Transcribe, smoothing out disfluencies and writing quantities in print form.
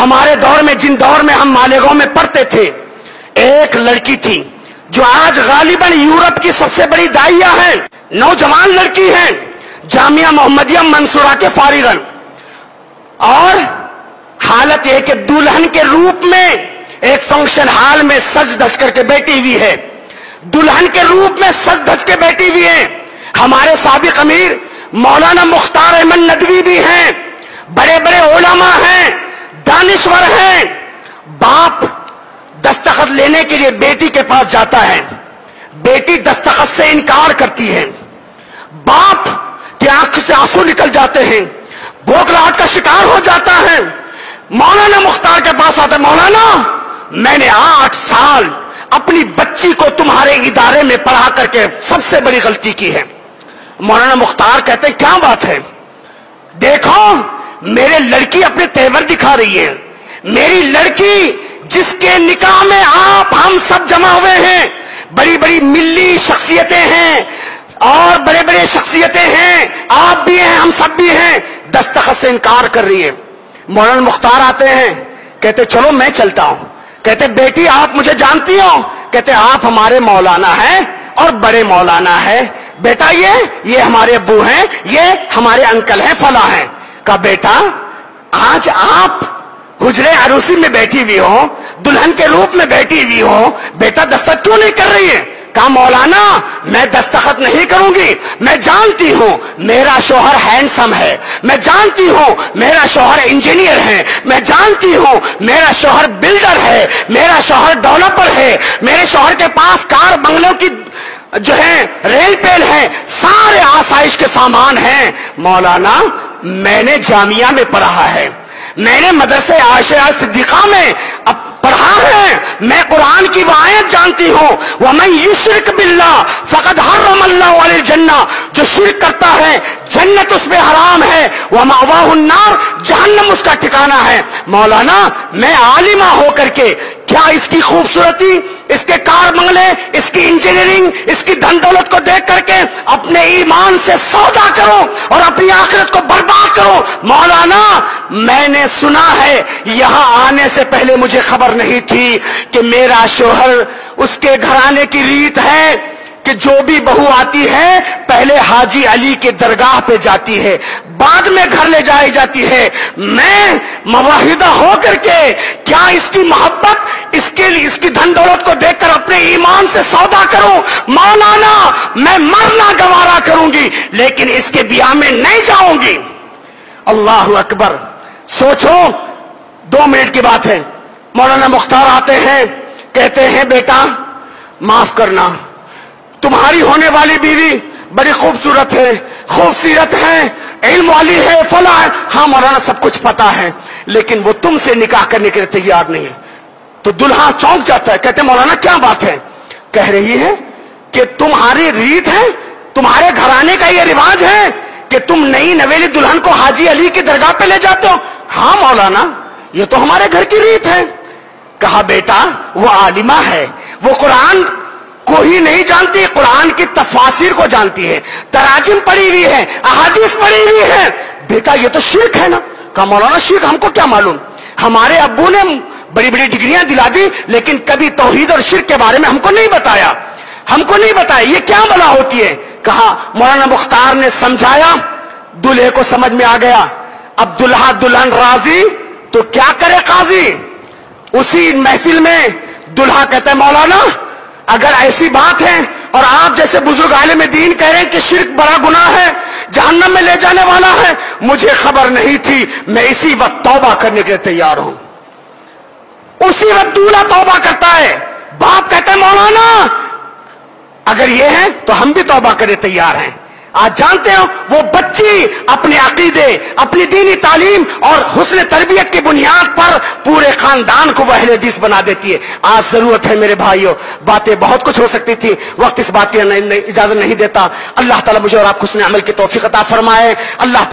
ہمارے دور میں، جن دور میں ہم مالیگاؤں میں پڑھتے تھے، ایک لڑکی تھی جو آج غالباً یورپ کی سب سے بڑی داعیہ ہیں، نوجوان لڑکی ہیں، جامعہ محمدیہ منصورہ کے فارغن، اور حالت یہ کہ دلہن کے روپ میں ایک فنکشن ہال میں سج دھج کر کے بیٹھی ہوئی ہے، دلہن کے روپ میں سج دھج کے بیٹھی ہوئی ہے۔ ہمارے سابق امیر مولانا مختار احمد ندوی بھی ہیں، بڑے بڑے علماء ہیں، دانشور ہیں۔ باپ دستخط لینے کے لیے بیٹی کے پاس جاتا ہے، بیٹی دستخط سے انکار کرتی ہے، باپ کی آنکھ سے آنسو نکل جاتے ہیں، بھوکلاہٹ کا شکار ہو جاتا ہے۔ مولانا مختار کے پاس آتا ہے، مولانا میں نے 8 سال اپنی بچی کو تمہارے ادارے میں پڑھا کر کے سب سے بڑی غلطی کی ہے۔ مولانا مختار کہتے ہیں کیا بات ہے؟ دیکھو میرے لڑکی اپنے تیور دکھا رہی ہے، میری لڑکی جس کے نکاح میں آپ ہم سب جمع ہوئے ہیں، بڑی بڑی ملی شخصیتیں ہیں اور بڑے بڑے شخصیتیں ہیں، آپ بھی ہیں ہم سب بھی ہیں، دستخط سے انکار کر رہی ہے۔ مولانا مختار آتے ہیں، کہتے چلو میں چلتا ہوں۔ کہتے بیٹی آپ مجھے جانتی ہو؟ کہتے آپ ہمارے مولانا ہیں اور بڑے مولانا ہیں۔ بیٹا یہ ہمارے ابو ہیں، یہ ہمارے انکل ہیں، فلاں ہیں۔ کہا بیٹا آج آپ حجرے عروسی میں بیٹھی ہوئی ہو، دلہن کے روپ میں بیٹھی ہوئی ہو، بیٹا دستخط کیوں نہیں کر رہی ہے؟ کہا مولانا میں دستخط نہیں کروں گی، میں جانتی ہوں میرا شوہر ہینڈسم ہے، میں جانتی ہوں میرا شوہر انجینئر ہے، میں جانتی ہوں میرا شوہر بلڈر ہے، میرا شوہر ڈیولپر ہے، میرے شوہر کے پاس کار بنگلوں کی جو ہے ریل پیل ہے، سارے آسائش کے سامان ہیں۔ مولانا میں نے جامعہ میں پڑھا ہے، میں نے مدرسے عائشہ صدیقہ میں پڑھا ہے، میں قرآن کی وہ آیت جانتی ہوں، وَمَن يُشْرِكْ بِاللَّهِ فَقَدْ حَرَّمَ اللَّهُ عَلَيْهِ الْجَنَّةَ، جو شرک کرتا ہے جنت اس پہ حرام ہے، وَمَأْوَاهُ النَّارُ، جہنم اس کا ٹھکانہ ہے۔ مولانا میں عالمہ ہو کر کے کیا اس کی خوبصورتی، اس کے کار بنگلے، اس کی انجینئرنگ، اس کی دھن دولت کو دیکھ کر کے اپنے ایمان سے سودا کروں اور اپنی آخرت کو برباد کروں؟ مولانا میں نے سنا ہے، یہاں آنے سے پہلے مجھے خبر نہیں تھی کہ میرا شوہر، اس کے گھرانے کی ریت ہے کہ جو بھی بہو آتی ہے پہلے حاجی علی کے درگاہ پہ جاتی ہے، بعد میں گھر لے جائی جاتی ہے۔ میں مواحدہ ہو کر کے کیا اس کی محبت، اس کی دھن دولت کو دیکھ کر اپنے ایمان سے سودا کروں؟ مولانا میں مرنا گوارا کروں گی لیکن اس کے بیاہ میں نہیں جاؤں گی۔ اللہ اکبر! سوچو 2 منٹ کی بات ہے، مولانا مختار آتے ہیں، کہتے ہیں بیٹا معاف کرنا، تمہاری ہونے والی بیوی بڑی خوبصورت ہے، خوبصورت ہے، علم والی ہے، فلاں ہے۔ ہاں مولانا سب کچھ پتا ہے لیکن وہ تم سے نکاح کرنے کے لیے تیار نہیں ہے۔ تو دلہا چونک جاتا ہے، کہتے مولانا کیا بات ہے؟ کہہ رہی ہے کہ تمہاری ریت ہے، تمہارے گھرانے کا یہ رواج ہے کہ تم نئی نویلی دلہن کو حاجی علی کی درگاہ پہ لے جاتے ہو۔ ہاں مولانا یہ تو ہمارے گھر کی ریت ہے۔ کہا بیٹا وہ عالمہ ہے، وہ قرآن کو ہی نہیں جانتی، قرآن کی تفاسیر کو جانتی ہے، تراجم پڑھی ہوئی ہے، احادیث پڑھی ہوئی ہے۔ بیٹا یہ تو شرک ہے نا۔ کہا مولانا شرک ہم کو کیا معلوم، ہمارے ابو نے بڑی بڑی ڈگریاں دلا دی لیکن کبھی توحید اور شرک کے بارے میں ہم کو نہیں بتایا، ہم کو نہیں بتایا یہ کیا بلا ہوتی ہے۔ کہا مولانا مختار نے سمجھایا، دلہے کو سمجھ میں آ گیا۔ اب دلہا دلہن راضی تو کیا کرے قاضی؟ اسی محفل میں دلہا کہتا ہے مولانا اگر ایسی بات ہے اور آپ جیسے بزرگ عالم دین کہہ رہے ہیں کہ شرک بڑا گناہ ہے، جہنم میں لے جانے والا ہے، مجھے خبر نہیں تھی، میں اسی وقت توبہ کرنے کے لیے تیار ہوں۔ اسی وقت دولہا توبہ کرتا ہے۔ باپ کہتا ہے مولانا اگر یہ ہے تو ہم بھی توبہ کرنے تیار ہیں۔ آج جانتے ہو وہ بچی اپنے عقیدے، اپنی دینی تعلیم اور حسن تربیت کی بنیاد پر پورے خاندان کو وہ اہل حدیث بنا دیتی ہے۔ آج ضرورت ہے میرے بھائیوں، باتیں بہت کچھ ہو سکتی تھی، وقت اس بات کی اجازت نہیں دیتا۔ اللہ تعالیٰ مجھے اور آپ کو حسن عمل کی توفیق عطا فرمائے۔ اللہ